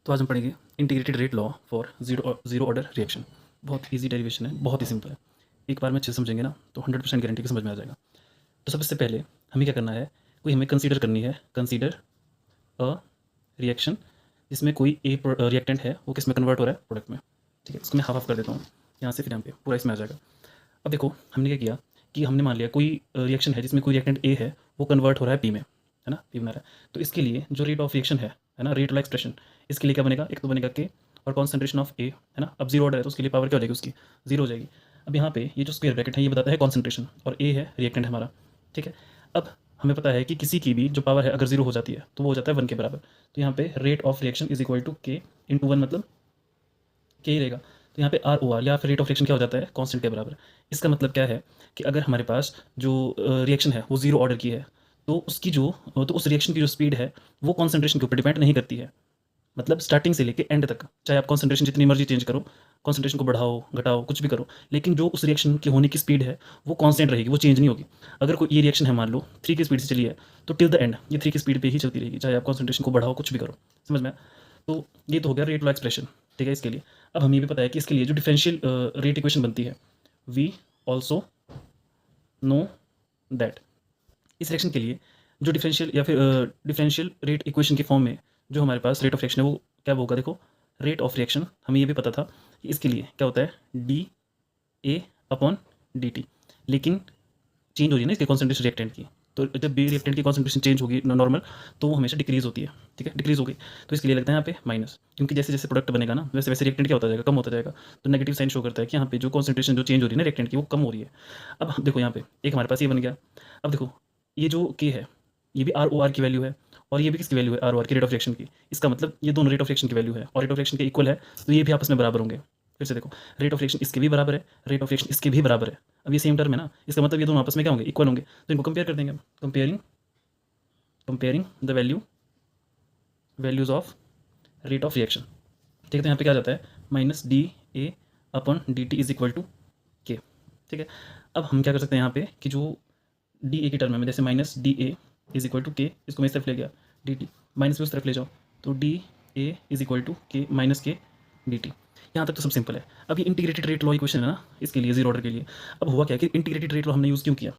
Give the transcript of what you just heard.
तो आज हम पढ़ेंगे integrated rate law for zero order reaction. बहुत इजी डेरिवेशन है, बहुत ही सिंपल है। एक बार में अच्छे से समझेंगे ना तो 100% गारंटी की समझ में आ जाएगा। तो सबसे पहले हमें क्या करना है, कोई हमें कंसीडर करनी है, कंसीडर अ रिएक्शन जिसमें कोई ए रिएक्टेंट है वो किस में कन्वर्ट हो रहा है, प्रोडक्ट में। ठीक है, इसको मैं हाफ हाफ कर देता हूँ यहाँ से, फिर यहाँ पे पूरा इसमें आ जाएगा। अब देखो हमने क्या किया कि हमने मान लिया कोई रिएक्शन है जिसमें कोई रिएक्टेंट ए है वो कन्वर्ट हो रहा है पी में, है ना, पी बना रहा है। तो इसके लिए जो रेट ऑफ रिएक्शन है ना, रेट वाला एक्सप्रेशन, इसके लिए क्या बनेगा, एक तो बनेगा के और कॉन्सेंट्रेशन ऑफ ए, है ना। अब जीरो ऑर्डर है तो उसके लिए पावर क्या हो जाएगी, उसकी जीरो हो जाएगी। अब यहाँ पे ये जो स्क्वायर ब्रैकेट है ये बताता है कॉन्सेंट्रेशन और ए है रिएक्टेंट हमारा। ठीक है, अब हमें पता है कि किसी की भी जो पावर है अगर जीरो हो जाती है तो वो हो जाता है 1 के बराबर। तो यहाँ पे rate of reaction is equal to K into 1, मतलब के ही रहेगा। तो यहाँ पे आर ओ आर या फिर रेट ऑफ रिएक्शन क्या हो जाता है, कांस्टेंट के बराबर। इसका मतलब क्या है कि अगर हमारे पास जो रिएक्शन है वो जीरो ऑर्डर की है तो उसकी जो तो उस रिएक्शन की जो स्पीड है वो कॉन्सेंट्रेशन के ऊपर डिपेंड नहीं करती है। मतलब स्टार्टिंग से लेके एंड तक चाहे आप कॉन्सेंट्रेशन जितनी मर्जी चेंज करो, कॉन्सेंट्रेशन को बढ़ाओ घटाओ कुछ भी करो, लेकिन जो उस रिएक्शन की होने की स्पीड है वो कांस्टेंट रहेगी, वो चेंज नहीं होगी। अगर कोई ये रिएक्शन है मान लो 3 की स्पीड से चली है तो टिल द एंड ये 3 की स्पीड पे ही चलती रहेगी, चाहे आप कॉन्सेंट्रेशन को बढ़ाओ कुछ भी करो। समझ में आया? तो ये तो हो गया रेट वाला एक्सप्रेशन। ठीक है, इसके लिए अब हमें ये भी पता है कि इसके लिए जो डिफरेंशियल रेट इक्वेशन बनती है, वी ऑल्सो नो दैट इस रिएक्शन के लिए जो डिफरेंशियल या फिर डिफरेंशियल रेट इक्वेशन के फॉर्म में जो हमारे पास रेट ऑफ रिएक्शन है वो क्या होगा, देखो रेट ऑफ रिएक्शन हमें ये भी पता था कि इसके लिए क्या होता है, D A upon D T, लेकिन चेंज हो रही है ना इसके कॉन्सेंट्रेशन रिएक्टेंट की। तो जब भी रिएक्टेंट की कॉन्सेंट्रेशन चेंज होगी नॉर्मल तो वो हमेशा डिक्रीज होती है। ठीक है, डिक्रीज हो गई तो इसके लिए लगता है यहाँ पे माइनस, क्योंकि जैसे जैसे प्रोडक्ट बनेगा ना वैसे वैसे रिएक्टेंट क्या होता जाएगा, कम होता जाएगा। तो नेगेटिव साइन शो करता है कि यहाँ पे जो कॉन्सेंट्रेशन जो चेंज हो रही है ना रिएक्टेंट की वो कम हो रही है। अब देखो यहाँ पे एक हमारे पास ये बन गया। अब देखो ये जो के है ये भी आर ओ आर की वैल्यू है और ये भी किसकी वैल्यू है, आर ओ आर की, रेट ऑफ रिएक्शन की। इसका मतलब ये दोनों रेट ऑफ रिएक्शन की वैल्यू है और रेट ऑफ रिएक्शन के इक्वल है, तो ये भी आपस में बराबर होंगे। फिर से देखो रेट ऑफ रिएक्शन इसके भी बराबर है, रेट ऑफ रिएक्शन इसके भी बराबर है। अब ये सेम टर्म है ना, इसका मतलब ये दोनों आपस में क्या होंगे, इक्वल होंगे। तो इनको कंपेयर कर देंगे हम, comparing the values of rate of reaction. ठीक है, तो यहाँ पे क्या आ जाता है, minus D A upon D T is equal to K. ठीक है, अब हम क्या कर सकते हैं यहाँ पे कि जो डी ए की टर्म में जैसे minus D A is equal to K, इसको मैं इस तरफ ले गया, डी टी माइनस में उस तरफ ले जाओ तो D A is equal to K minus K D T. यहाँ तक तो सब सिंपल है। अब ये इंटीग्रेटेड रेट लॉ इक्वेशन है ना इसके लिए, जीरो ऑर्डर के लिए। अब हुआ क्या कि इंटीग्रेटेड रेट लॉ हमने यूज़ क्यों किया,